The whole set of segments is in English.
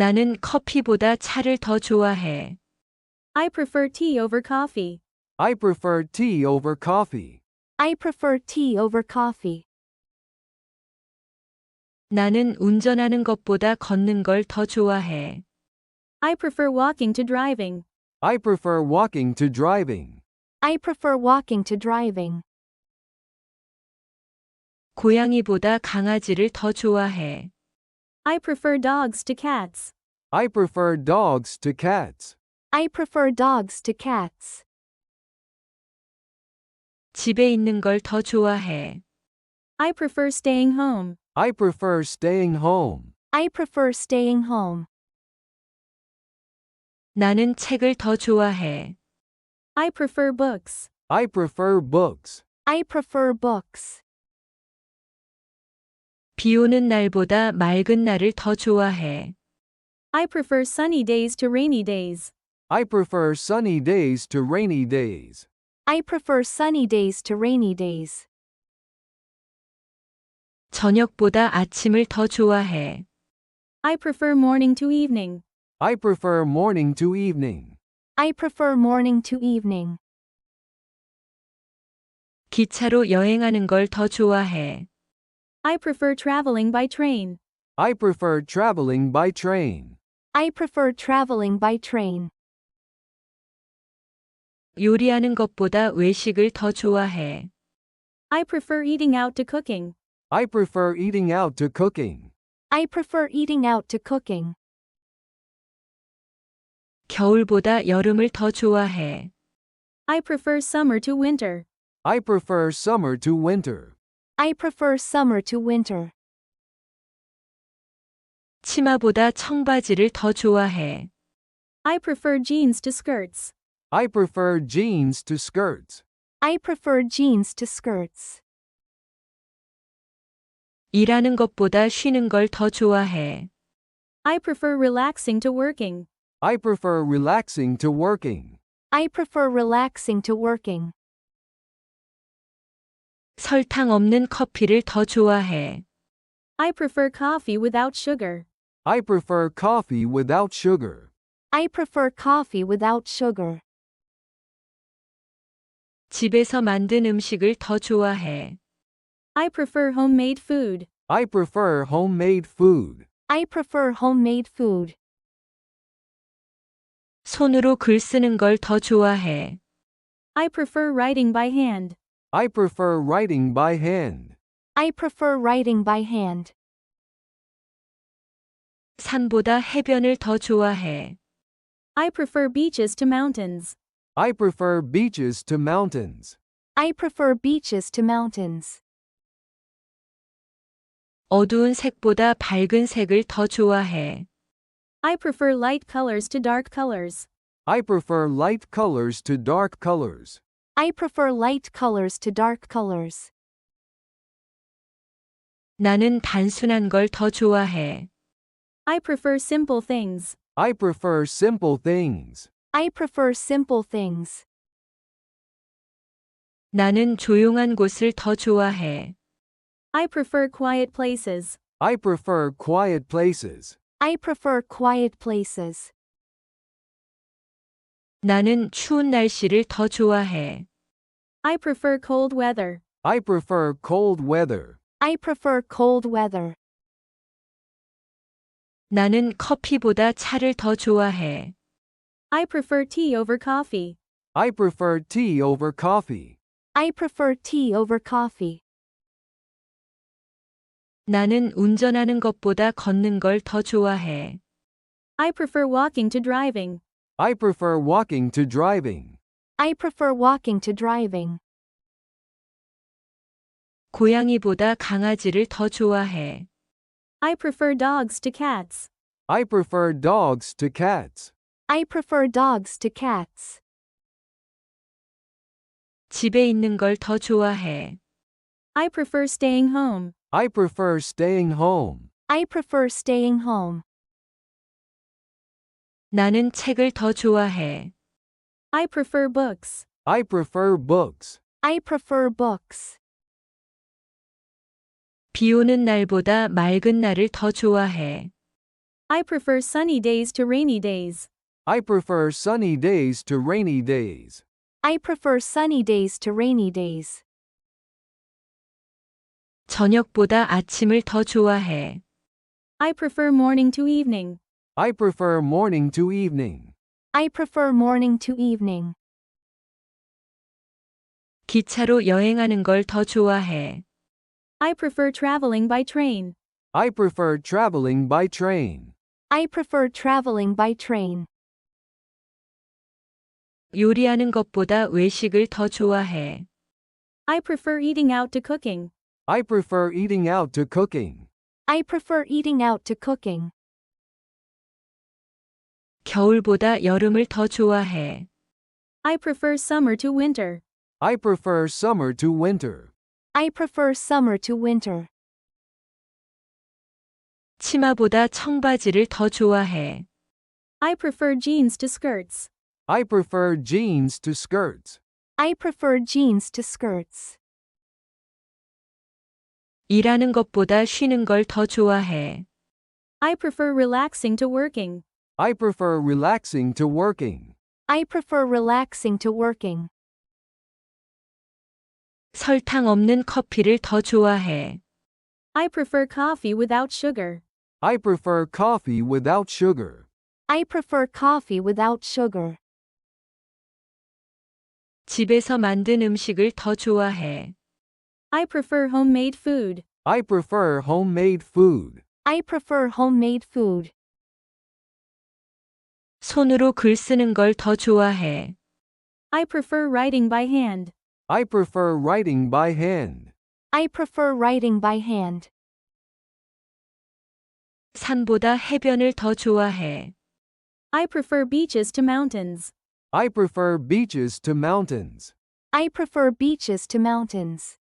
나는 커피보다 차를 더 좋아해. I prefer tea over coffee. I prefer tea over coffee. I prefer tea over coffee. 나는 운전하는 것보다 걷는 걸 더 좋아해. I prefer walking to driving. I prefer walking to driving. I prefer walking to driving. 고양이보다 강아지를 더 좋아해. I prefer dogs to cats. I prefer dogs to cats. I prefer dogs to cats. 집에 있는 걸 더 좋아해. I prefer staying home. I prefer staying home. I prefer staying home. 나는 책을 더 좋아해. I prefer books. I prefer books. I prefer books. 비 오는 날보다 맑은 날을 더 좋아해. I prefer sunny days to rainy days. I prefer sunny days to rainy days. I prefer sunny days to rainy days. 저녁보다 아침을 더 좋아해. I prefer morning to evening. I prefer morning to evening. I prefer morning to evening. 기차로 여행하는 걸 더 좋아해. I prefer traveling by train. I prefer traveling by train. I prefer traveling by train. 요리하는 것보다 외식을 더 좋아해. I prefer eating out to cooking. I prefer eating out to cooking. I prefer eating out to cooking. 겨울보다 여름을 더 좋아해. I prefer summer to winter. I prefer summer to winter. I prefer summer to winter. 치마보다 청바지를 더 좋아해. I prefer jeans to skirts. I prefer jeans to skirts. I prefer jeans to skirts. 일하는 것보다 쉬는 걸 더 좋아해. I prefer relaxing to working. I prefer relaxing to working. I prefer relaxing to working. 설탕 없는 커피를 더 좋아해. I prefer coffee without sugar. I prefer coffee without sugar. I prefer coffee without sugar. 집에서 만든 음식을 더 좋아해. I prefer homemade food. I prefer homemade food. I prefer homemade food. 손으로 글 쓰는 걸 더 좋아해. I prefer writing by hand. I prefer writing by hand. I prefer writing by hand. 산보다 해변을 더 좋아해. I prefer beaches to mountains. I prefer beaches to mountains. I prefer beaches to mountains. 어두운 색보다 밝은 색을 더 좋아해. I prefer light colors to dark colors. I prefer light colors to dark colors. I prefer light colors to dark colors. 나는 단순한 걸 더 좋아해. I prefer simple things. I prefer simple things. I prefer simple things. 나는 조용한 곳을 더 좋아해. I prefer quiet places. I prefer quiet places. I prefer quiet places. 나는 추운 날씨를 더 좋아해. I prefer cold weather. I prefer cold weather. I prefer cold weather. 나는 커피보다 차를 더 좋아해. I prefer tea over coffee. I prefer tea over coffee. I prefer tea over coffee. 나는 운전하는 것보다 걷는 걸 더 좋아해. I prefer walking to driving. I prefer walking to driving. I prefer walking to driving. 고양이보다 강아지를 더 좋아해. I prefer dogs to cats. I prefer dogs to cats. I prefer dogs to cats. 집에 있는 걸 더 좋아해. I prefer staying home. I prefer staying home. I prefer staying home. 나는 책을 더 좋아해. I prefer books. I prefer books. I prefer books. 비 오는 날보다 맑은 날을 더 좋아해. I prefer sunny days to rainy days. I prefer sunny days to rainy days. I prefer sunny days to rainy days. 저녁보다 아침을 더 좋아해. I prefer morning to evening. I prefer morning to evening. I prefer morning to evening. 기차로 여행하는 걸 더 좋아해. I prefer traveling by train. I prefer traveling by train. I prefer traveling by train. 요리하는 것보다 외식을 더 좋아해. I prefer eating out to cooking. I prefer eating out to cooking. I prefer eating out to cooking. 겨울보다 여름을 더 좋아해. I prefer summer to winter. I prefer summer to winter. I prefer summer to winter. 치마보다 청바지를 더 좋아해. I prefer jeans to skirts. I prefer jeans to skirts. I prefer jeans to skirts. 일하는 것보다 쉬는 걸 더 좋아해. I prefer relaxing to working. I prefer relaxing to working. I prefer relaxing to working. 설탕 없는 커피를 더 좋아해. I prefer coffee without sugar. I prefer coffee without sugar. I prefer coffee without sugar. 집에서 만든 음식을 더 좋아해. I prefer homemade food. I prefer homemade food. I prefer homemade food. 손으로 글 쓰는 걸 더 좋아해. I prefer writing by hand. I prefer writing by hand. I prefer writing by hand. 산보다 해변을 더 좋아해. I prefer beaches to mountains. I prefer beaches to mountains. I prefer beaches to mountains.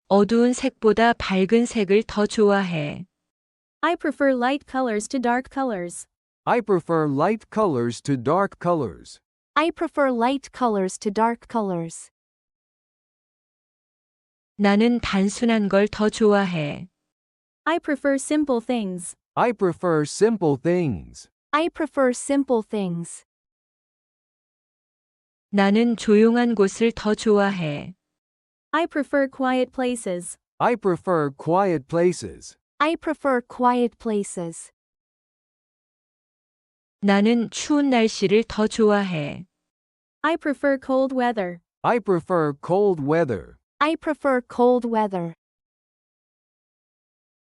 어두운 색보다 밝은 색을 더 좋아해. I prefer light colors to dark colors. I prefer light colors to dark colors. I prefer light colors to dark colors. 나는 단순한 걸 더 좋아해. I prefer simple things. I prefer simple things. I prefer simple things. 나는 조용한 곳을 더 좋아해. I prefer quiet places. I prefer quiet places. I prefer quiet places. 나는 추운 날씨를 더 좋아해. I prefer cold weather. I prefer cold weather. I prefer cold weather.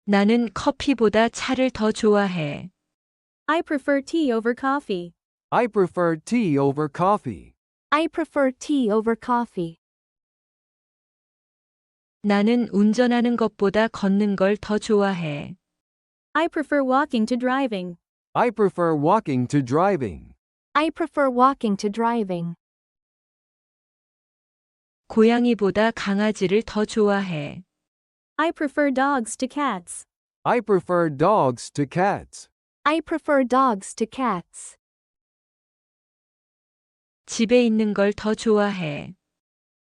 나는 커피보다 차를 더 좋아해. I prefer tea over coffee. I prefer tea over coffee. I prefer tea over coffee. 나는 운전하는 것보다 걷는 걸 더 좋아해. I prefer walking to driving. I prefer walking to driving. I prefer walking to driving. 고양이보다 강아지를 더 좋아해. I prefer dogs to cats. I prefer dogs to cats. I prefer dogs to cats. 집에 있는 걸 더 좋아해.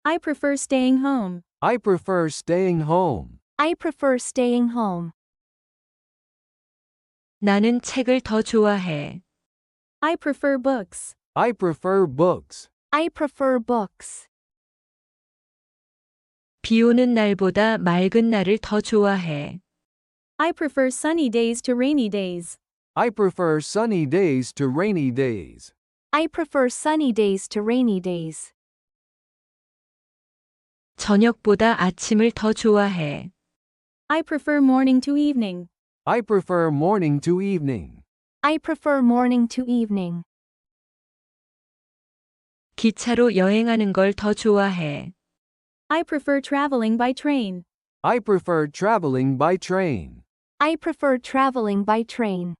I prefer staying home. I prefer staying home. I prefer staying home. 나는 책을 더 좋아해. I prefer books. I prefer books. I prefer books. 비 오는 날보다 맑은 날을 더 좋아해. I prefer sunny days to rainy days. I prefer sunny days to rainy days. I prefer sunny days to rainy days. 저녁보다 아침을 더 좋아해. I prefer morning to evening. I prefer morning to evening. I prefer morning to evening. 기차로 여행하는 걸 더 좋아해. I prefer traveling by train. I prefer traveling by train. I prefer traveling by train.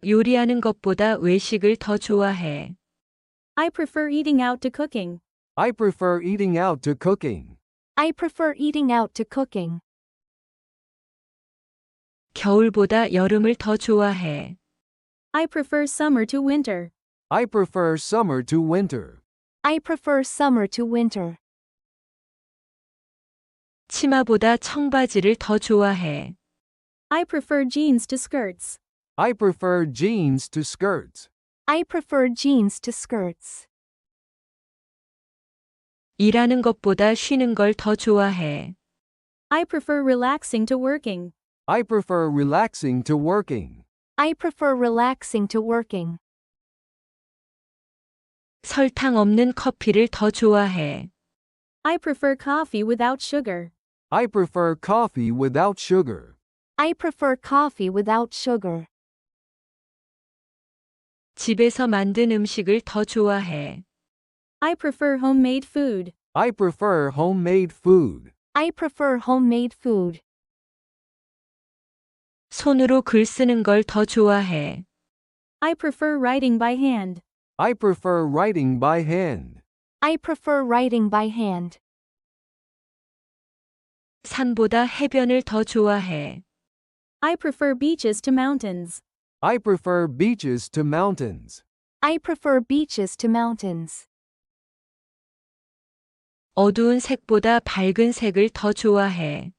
요리하는 것보다 외식을 더 좋아해. I prefer eating out to cooking. I prefer eating out to cooking. I prefer eating out to cooking. 겨울보다 여름을 더 좋아해. I prefer summer to winter. I prefer summer to winter. I prefer summer to winter. 치마보다 청바지를 더 좋아해. I prefer jeans to skirts. I prefer jeans to skirts. I prefer jeans to skirts. 일하는 것보다 쉬는 걸 더 좋아해. I prefer relaxing to working. I prefer relaxing to working. I prefer relaxing to working. 설탕 없는 커피를 더 좋아해. I prefer coffee without sugar. I prefer coffee without sugar. I prefer coffee without sugar. 집에서 만든 음식을 더 좋아해. I prefer homemade food. I prefer homemade food. I prefer homemade food. 손으로 글 쓰는 걸 더 좋아해. I prefer writing by hand. I prefer writing by hand. I prefer writing by hand. 산보다 해변을 더 좋아해. I prefer beaches to mountains. I prefer beaches to mountains. I prefer beaches to mountains. 어두운 색보다 밝은 색을 더 좋아해.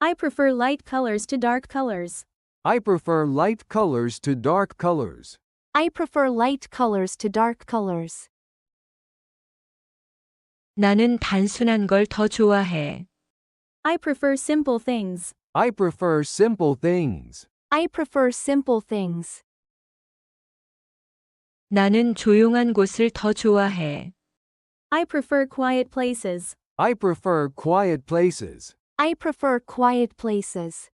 I prefer light colors to dark colors. I prefer light colors to dark colors. I prefer light colors to dark colors. 나는 단순한 걸 더 좋아해. I prefer simple things. I prefer simple things. I prefer simple things. 나는 조용한 곳을 더 좋아해. I prefer quiet places. I prefer quiet places. I prefer quiet places.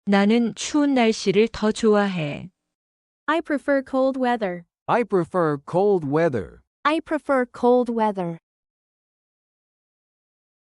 나는 추운 날씨를 더 좋아해. I prefer cold weather. I prefer cold weather. I prefer cold weather.